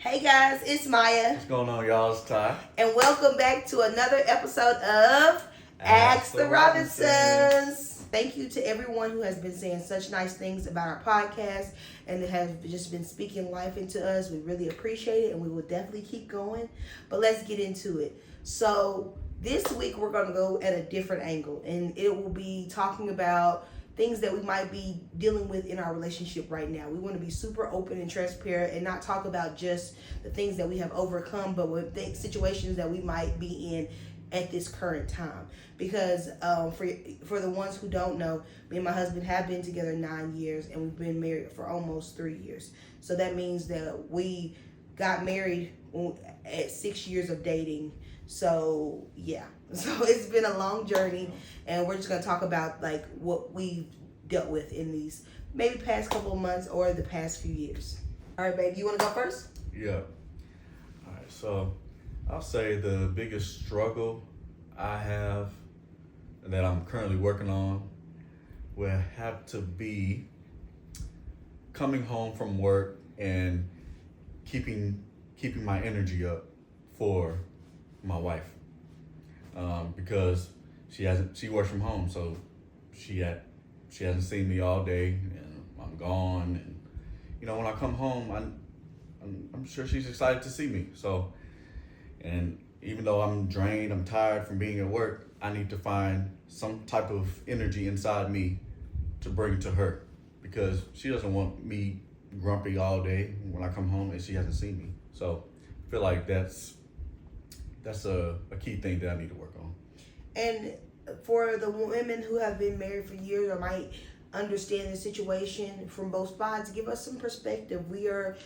Hey guys, it's Maya. What's going on, y'all? It's Ty. And welcome back to another episode of Ask the Robinsons. Thank you to everyone who has been saying such nice things about our podcast and has just been speaking life into us. We really appreciate it and we will definitely keep going. But let's get into it. So this week we're going to go at a different angle and it will be talking about things that we might be dealing with in our relationship right now. We want to be super open and transparent and not talk about just the things that we have overcome, but with the situations that we might be in at this current time. Because for the ones who don't know, me and my husband have been together 9 years and we've been married for almost 3 years. So that means that we got married at 6 years of dating. So yeah, so it's been a long journey and we're just going to talk about like what we've dealt with in these maybe past couple of months or the past few years. All right, babe, you want to go first? Yeah. All right. So I'll say the biggest struggle I have that I'm currently working on will have to be coming home from work and keeping my energy up for my wife, because she works from home, so she hasn't seen me all day, and I'm gone, and when I come home, I'm sure she's excited to see me. So, and even though I'm drained, I'm tired from being at work, I need to find some type of energy inside me to bring to her, because she doesn't want me grumpy all day when I come home and she hasn't seen me. So I feel like that's a key thing that I need to work on. And for the women who have been married for years or might understand the situation from both sides, give us some perspective. We're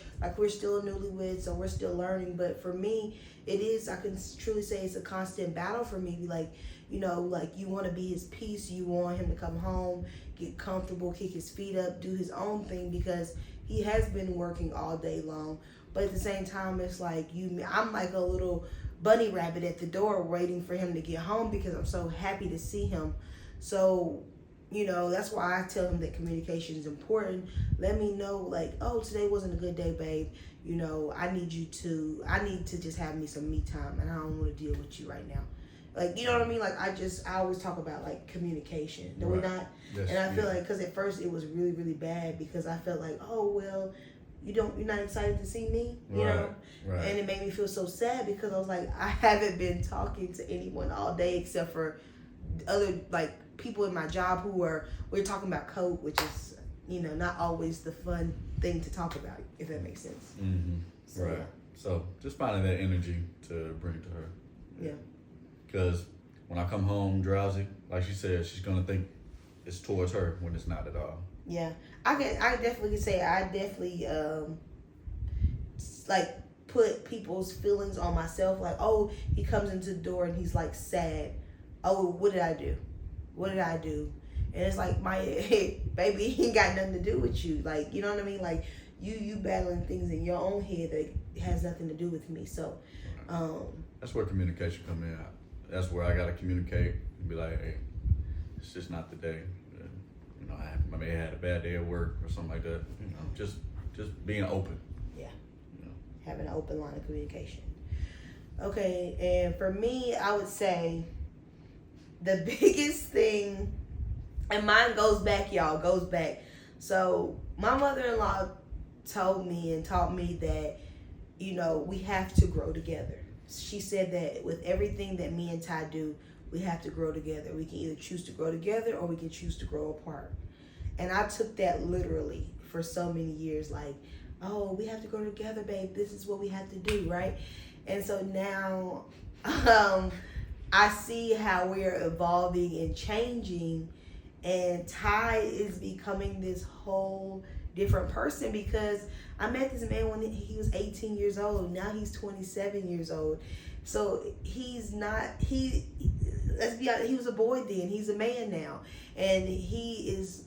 still newlyweds, so we're still learning. But for me, it is, I can truly say it's a constant battle for me. Like, you want to be his peace. You want him to come home, get comfortable, kick his feet up, do his own thing because he has been working all day long. But at the same time, it's like I'm like a little bunny rabbit at the door waiting for him to get home because I'm so happy to see him. So, that's why I tell him that communication is important. Let me know, like, oh, today wasn't a good day, babe. I need to just have me some me time and I don't want to deal with you right now. Like, you know what I mean? Like, I always talk about, like, communication. Do we not? Yes, and I feel like, because at first it was really, really bad because I felt like, oh, well, you're not excited to see me, you know? Right. And it made me feel so sad because I was like, I haven't been talking to anyone all day except for other, like, people in my job we're talking about code, which is, not always the fun thing to talk about, if that makes sense. Mm-hmm. So, right. Yeah. So just finding that energy to bring to her. Yeah. Because when I come home drowsy, like she said, she's going to think it's towards her when it's not at all. Yeah. I definitely say I definitely like put people's feelings on myself. Like, oh, he comes into the door and he's like sad. Oh, what did I do? What did I do? And it's like, hey, baby, he ain't got nothing to do with you. Like, you know what I mean? Like, you battling things in your own head that has nothing to do with me. So, that's where communication come in. That's where I gotta communicate and be like, hey, it's just not the day. I may have had a bad day at work or something like that. Just being open. Yeah. Having an open line of communication. Okay, and for me, I would say the biggest thing, and mine goes back. So my mother-in-law told me and taught me that, we have to grow together. She said that with everything that me and Ty do, we have to grow together. We can either choose to grow together or we can choose to grow apart. And I took that literally for so many years, like, oh, we have to grow together, babe. This is what we have to do, right? And so now I see how we're evolving and changing, and Ty is becoming this whole different person because I met this man when he was 18 years old. Now he's 27 years old. So let's be honest, he was a boy then. He's a man now. And he is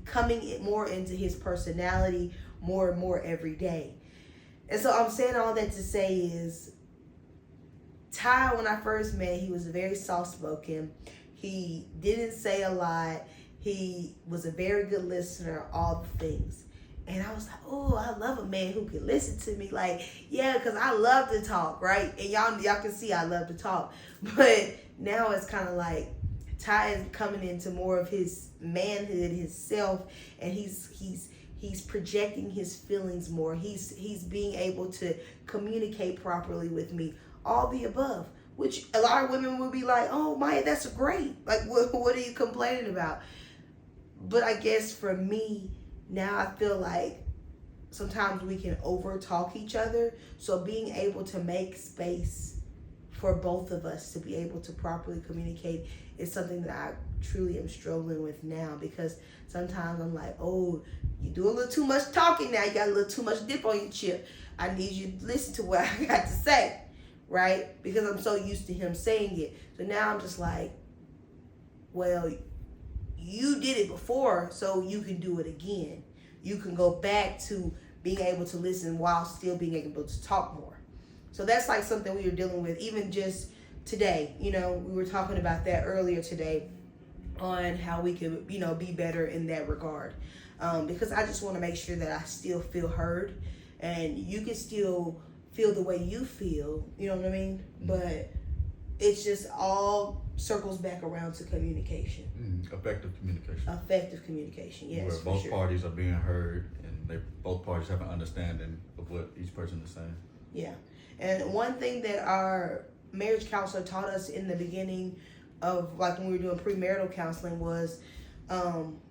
coming more into his personality more and more every day. And so I'm saying all that to say is, Ty, when I first met, he was very soft-spoken. He didn't say a lot. He was a very good listener, all the things. And I was like, oh, I love a man who can listen to me. Like, yeah, because I love to talk, right? And y'all can see I love to talk. But now it's kind of like Ty is coming into more of his manhood, his self, and he's projecting his feelings more. He's being able to communicate properly with me. All the above, which a lot of women will be like, oh, Maya, that's great. Like, what are you complaining about? But I guess for me, now I feel like sometimes we can over talk each other. So being able to make space for both of us to be able to properly communicate is something that I truly am struggling with now, because sometimes I'm like, oh, you do a little too much talking now. You got a little too much dip on your chip. I need you to listen to what I got to say, right? Because I'm so used to him saying it. So now I'm just like, well, you did it before, so you can do it again. You can go back to being able to listen while still being able to talk more. So that's like something we were dealing with even just today. You know, we were talking about that earlier today on how we could, you know, be better in that regard. Because I just want to make sure that I still feel heard and you can still feel the way you feel, you know what I mean? But it's just all circles back around to communication. Effective communication. Effective communication, yes. Where both parties are being heard and both parties have an understanding of what each person is saying. Yeah. And one thing that our marriage counselor taught us in the beginning of, like, when we were doing premarital counseling was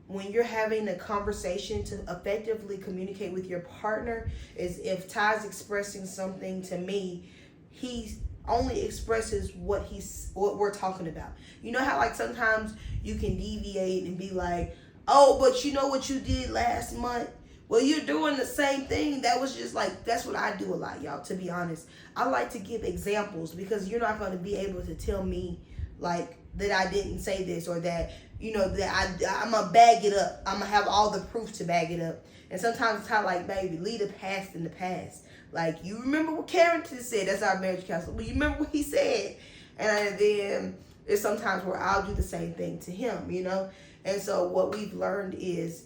when you're having a conversation to effectively communicate with your partner is if Ty's expressing something to me, he only expresses what we're talking about. You know how like sometimes you can deviate and be like, oh, but you know what you did last month? Well, you're doing the same thing. That was just like, that's what I do a lot, y'all, to be honest. I like to give examples because you're not going to be able to tell me like that I didn't say this or that, you know, that I'm going to bag it up. I'm going to have all the proof to bag it up. And sometimes it's kind of like, baby, leave the past in the past. Like, you remember what Carrington said. That's our marriage counselor. But you remember what he said. And then there's sometimes where I'll do the same thing to him, you know. And so what we've learned is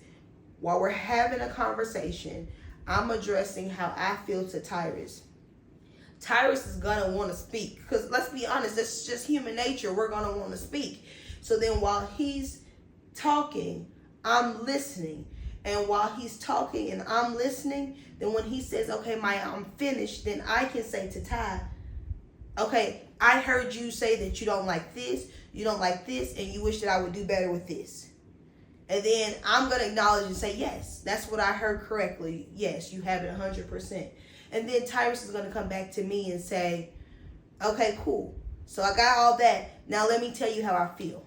while we're having a conversation, I'm addressing how I feel to Tyrus. Tyrus is going to want to speak. Because let's be honest, that's just human nature. We're going to want to speak. So then while he's talking, I'm listening. And while he's talking and I'm listening, then when he says, okay, Maya, I'm finished, then I can say to Ty, okay, I heard you say that you don't like this, and you wish that I would do better with this. And then I'm going to acknowledge and say, yes, that's what I heard correctly. Yes, you have it 100%. And then Tyrus is going to come back to me and say, okay, cool. So I got all that. Now let me tell you how I feel.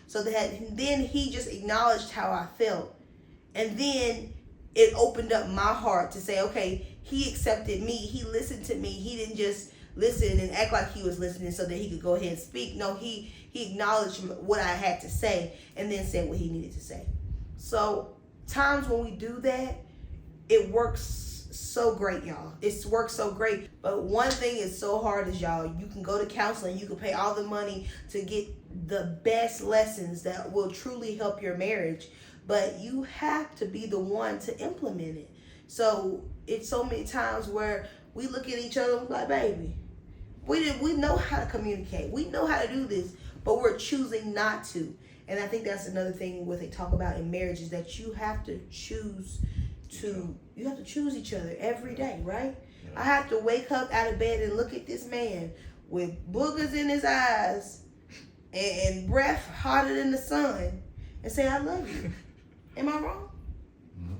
So that then he just acknowledged how I felt. And then it opened up my heart to say, okay, he accepted me. He listened to me. He didn't just listen and act like he was listening so that he could go ahead and speak. No, he acknowledged what I had to say and then said what he needed to say. So times when we do that, it works so great, y'all. It works so great. But one thing is so hard is, y'all, you can go to counseling. You can pay all the money to get the best lessons that will truly help your marriage. But you have to be the one to implement it. So it's so many times where we look at each other and we're like, baby, we know how to communicate. We know how to do this, but we're choosing not to. And I think that's another thing what they talk about in marriage is that you have to choose each other every day, right? Yeah. I have to wake up out of bed and look at this man with boogers in his eyes and breath hotter than the sun and say, I love you. Am I wrong? Mm-hmm.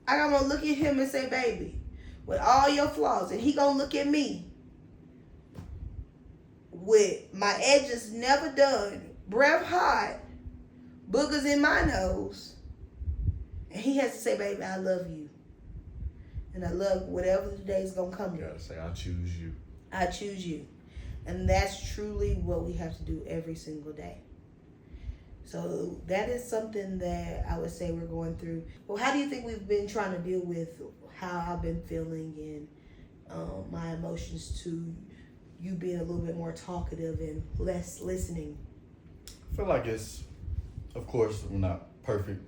I gotta look at him and say, baby, with all your flaws, and he gonna look at me with my edges never done, breath hot, boogers in my nose, and he has to say, baby, I love you. And I love whatever the day's gonna come. You gotta say, I choose you. I choose you. And that's truly what we have to do every single day. So that is something that I would say we're going through. Well, how do you think we've been trying to deal with how I've been feeling and my emotions to you being a little bit more talkative and less listening? I feel like it's, of course, we're not perfect.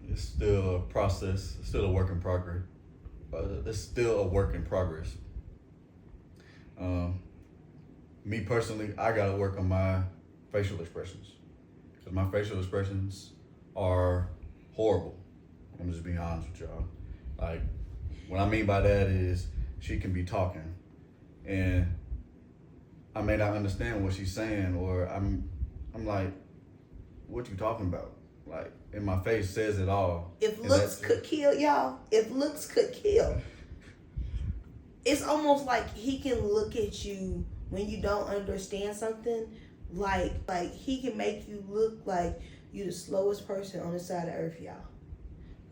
it's still a process. It's still a work in progress. It's still a work in progress. Me personally, I gotta work on my facial expressions because my facial expressions are horrible. I'm just being honest with y'all. Like, what I mean by that is she can be talking, and I may not understand what she's saying, or I'm like, what you talking about? Like, and my face says it all. If looks could kill, y'all, if looks could kill, it's almost like he can look at you when you don't understand something, like he can make you look like you the slowest person on the side of earth, y'all.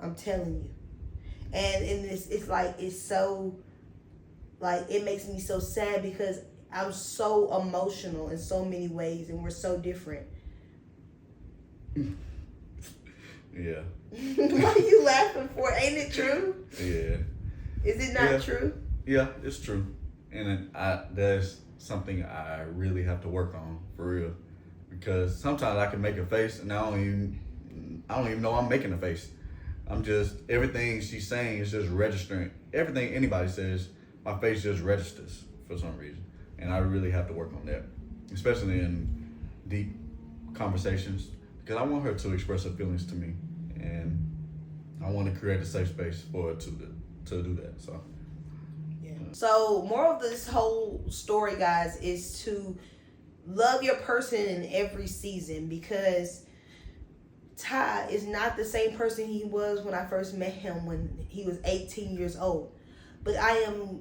I'm telling you. And it's like, it's so, like, it makes me so sad because I'm so emotional in so many ways and we're so different. Yeah. What are you laughing for? Ain't it true? Yeah. Is it not true? Yeah, it's true. And that's something I really have to work on, for real. Because sometimes I can make a face and I don't even know I'm making a face. I'm just, everything she's saying is just registering. Everything anybody says, my face just registers for some reason. And I really have to work on that, especially in deep conversations, because I want her to express her feelings to me. And I want to create a safe space for her to do that. So, yeah. So, more of this whole story, guys, is to love your person in every season, because Ty is not the same person he was when I first met him when he was 18 years old. But I am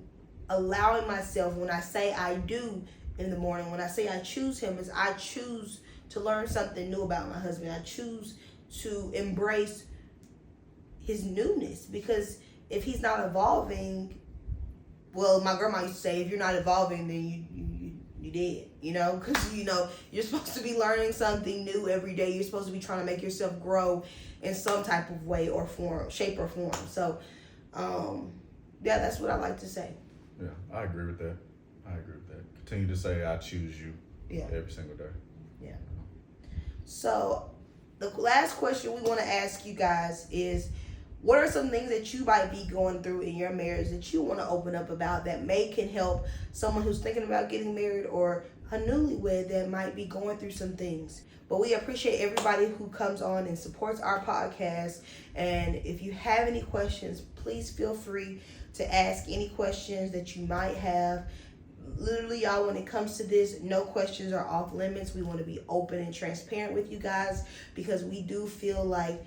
allowing myself, when I say I do in the morning, when I say I choose him, is I choose to learn something new about my husband. I choose to embrace his newness, because if he's not evolving, well, my grandma used to say, if you're not evolving, then you dead, you know, because, you know, you're supposed to be learning something new every day. You're supposed to be trying to make yourself grow in some type of way or form, shape or form. So, yeah, that's what I like to say. Yeah, I agree with that. Continue to say I choose you every single day. Yeah. So, the last question we want to ask you guys is, what are some things that you might be going through in your marriage that you want to open up about that can help someone who's thinking about getting married or a newlywed that might be going through some things? But we appreciate everybody who comes on and supports our podcast. And if you have any questions, please feel free to ask any questions that you might have. Literally, y'all, when it comes to this, no questions are off limits. We want to be open and transparent with you guys, because we do feel like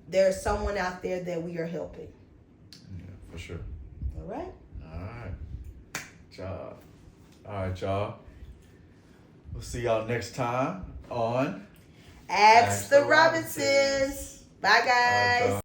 there's someone out there that we are helping. Yeah, for sure. All right. All right, y'all. We'll see y'all next time on Ask the Robinsons. Bye, guys.